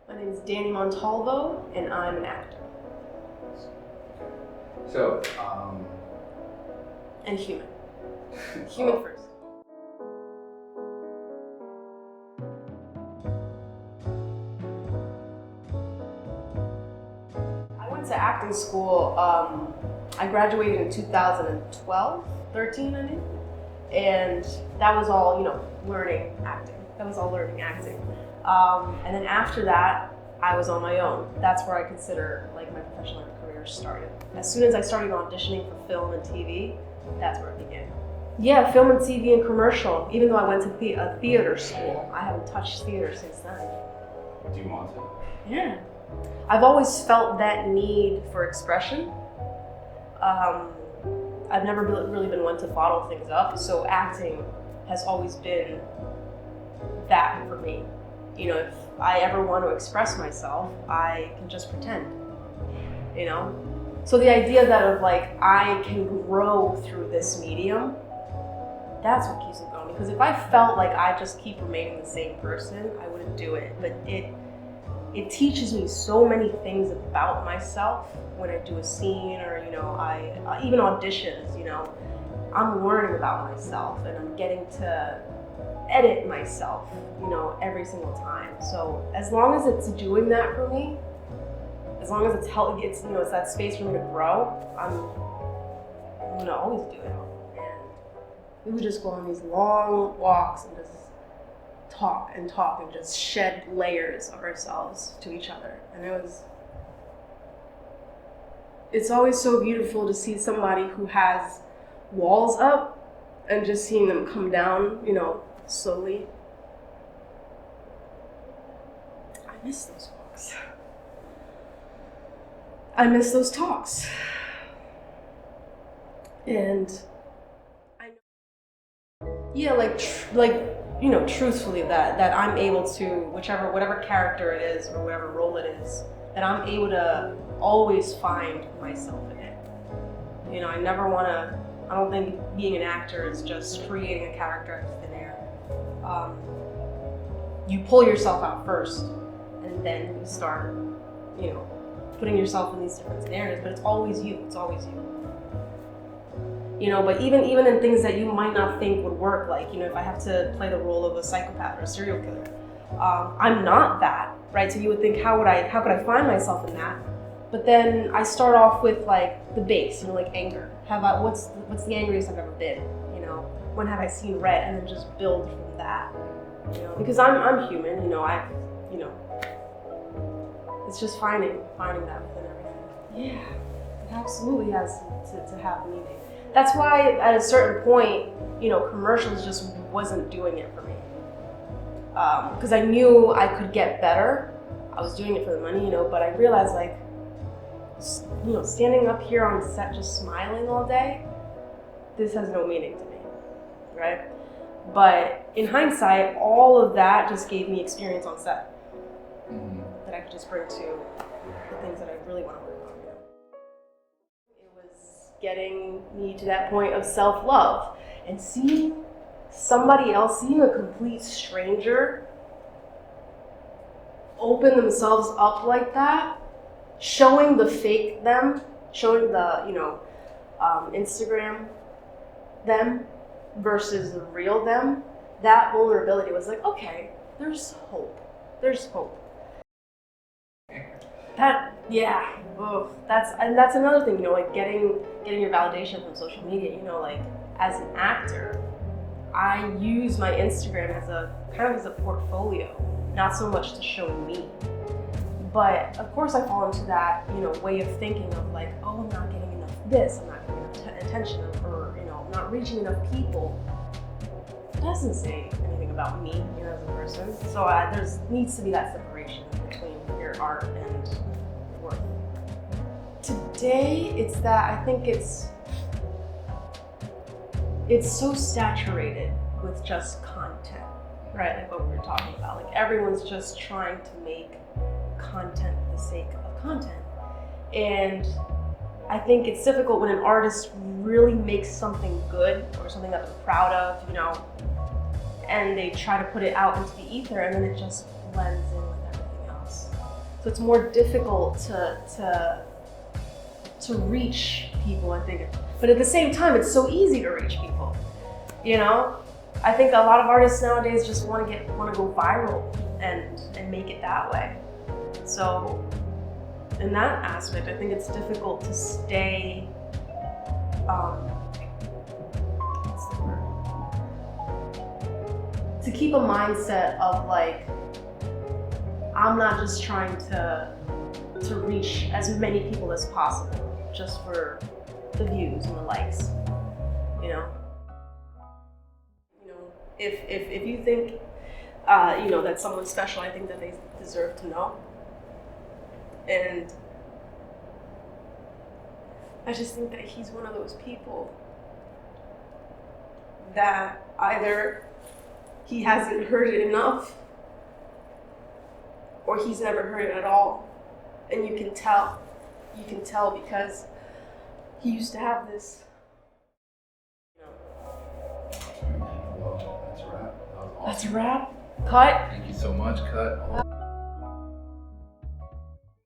My name is Dani Montalvo, and I'm an actor. So, And human. Human first. I went to acting school. I graduated in 2012, 13, I mean. And that was all, learning acting. That was all learning acting. And then after that, I was on my own. That's where I consider my professional career started. As soon as I started auditioning for film and TV, that's where it began. Yeah, film and TV and commercial. Even though I went to a theater school, I haven't touched theater since then. do you want to? Yeah. I've always felt that need for expression. I've never really been one to bottle things up, so acting has always been that for me. If I ever want to express myself, I can just pretend, So the idea that I can grow through this medium, that's what keeps me going. Because if I felt like I just keep remaining the same person, I wouldn't do it. But it teaches me so many things about myself when I do a scene or, I even auditions, I'm learning about myself and I'm getting to edit myself, every single time. So as long as it's doing that for me, as long as it's healthy, it's that space for me to grow, I'm gonna always do it. And we would just go on these long walks and just talk and just shed layers of ourselves to each other. And it's always so beautiful to see somebody who has walls up and just seeing them come down, slowly. I miss those walks. I miss those talks. And I know, yeah, truthfully that I'm able to, whatever character it is or whatever role it is, that I'm able to always find myself in it. I don't think being an actor is just creating a character out of thin air. You pull yourself out first, and then you start, putting yourself in these different scenarios, but it's always you. But even in things that you might not think would work, if I have to play the role of a psychopath or a serial killer, I'm not that, right? So you would think, how could I find myself in that? But then I start off with the base, anger. What's the angriest I've ever been? When have I seen red? And then just build from that. Because I'm human. It's just finding that within everything. Yeah, it absolutely has to have meaning. That's why at a certain point, commercials just wasn't doing it for me. Because I knew I could get better. I was doing it for the money, but I realized standing up here on set just smiling all day, this has no meaning to me, right? But in hindsight, all of that just gave me experience on set that I could just bring to the things that I really want to work on. It was getting me to that point of self-love and seeing somebody else, seeing a complete stranger open themselves up like that, showing the fake them, showing the, Instagram them versus the real them, that vulnerability was okay, there's hope. There's hope. That's another thing, getting your validation from social media, as an actor, I use my Instagram as a portfolio, not so much to show me. But of course I fall into that, way of thinking of I'm not getting enough of this, I'm not getting enough attention, or, I'm not reaching enough people. It doesn't say anything about me, as a person. So there needs to be that separation between your art and your work. Today, it's that I think it's so saturated with just content, right? Like what we were talking about. Everyone's just trying to make content for the sake of content. And I think it's difficult when an artist really makes something good or something that they're proud of, and they try to put it out into the ether, and then it just blends in with everything else. So it's more difficult to reach people, I think. But at the same time, it's so easy to reach people. You know, I think a lot of artists nowadays just want to go viral and make it that way. So in that aspect, I think it's difficult to stay. What's the word? To keep a mindset of like, I'm not just trying to reach as many people as possible just for the views and the likes, you know. If you think that someone's special, I think that they deserve to know. And I just think that he's one of those people that either he hasn't heard it enough or he's never heard it at all. And you can tell because he used to have this. Well, that's a wrap. That was awesome. That's a wrap. Cut. Thank you so much. Cut.